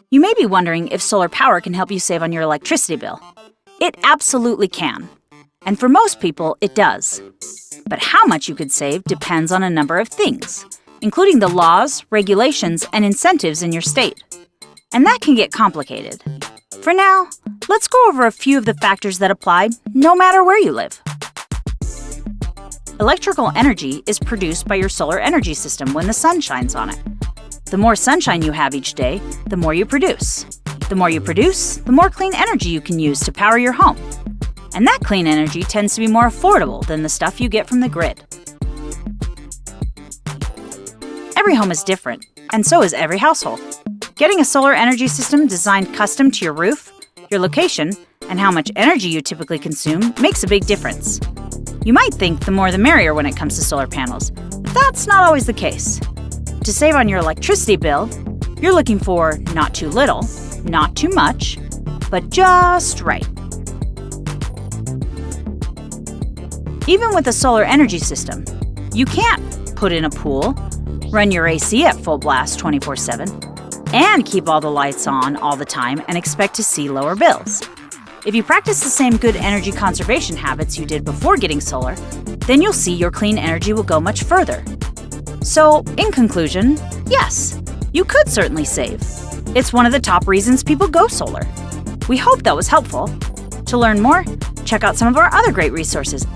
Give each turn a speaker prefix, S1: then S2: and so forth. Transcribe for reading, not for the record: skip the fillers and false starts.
S1: You may be wondering if solar power can help you save on your electricity bill. It absolutely can. And for most people, it does. But how much you could save depends on a number of things, including the laws, regulations, and incentives in your state. And that can get complicated. For now, let's go over a few of the factors that apply no matter where you live. Electrical energy is produced by your solar energy system when the sun shines on it. The more sunshine you have each day, the more you produce. The more you produce, the more clean energy you can use to power your home. And that clean energy tends to be more affordable than the stuff you get from the grid. Every home is different, and so is every household. Getting a solar energy system designed custom to your roof, your location, and how much energy you typically consume makes a big difference. You might think the more the merrier when it comes to solar panels, but that's not always the case. To save on your electricity bill, you're looking for not too little, not too much, but just right. Even with a solar energy system, you can't put in a pool, run your AC at full blast 24/7, and keep all the lights on all the time and expect to see lower bills. If you practice the same good energy conservation habits you did before getting solar, then you'll see your clean energy will go much further. So, in conclusion, yes, you could certainly save. It's one of the top reasons people go solar. We hope that was helpful. To learn more, check out some of our other great resources.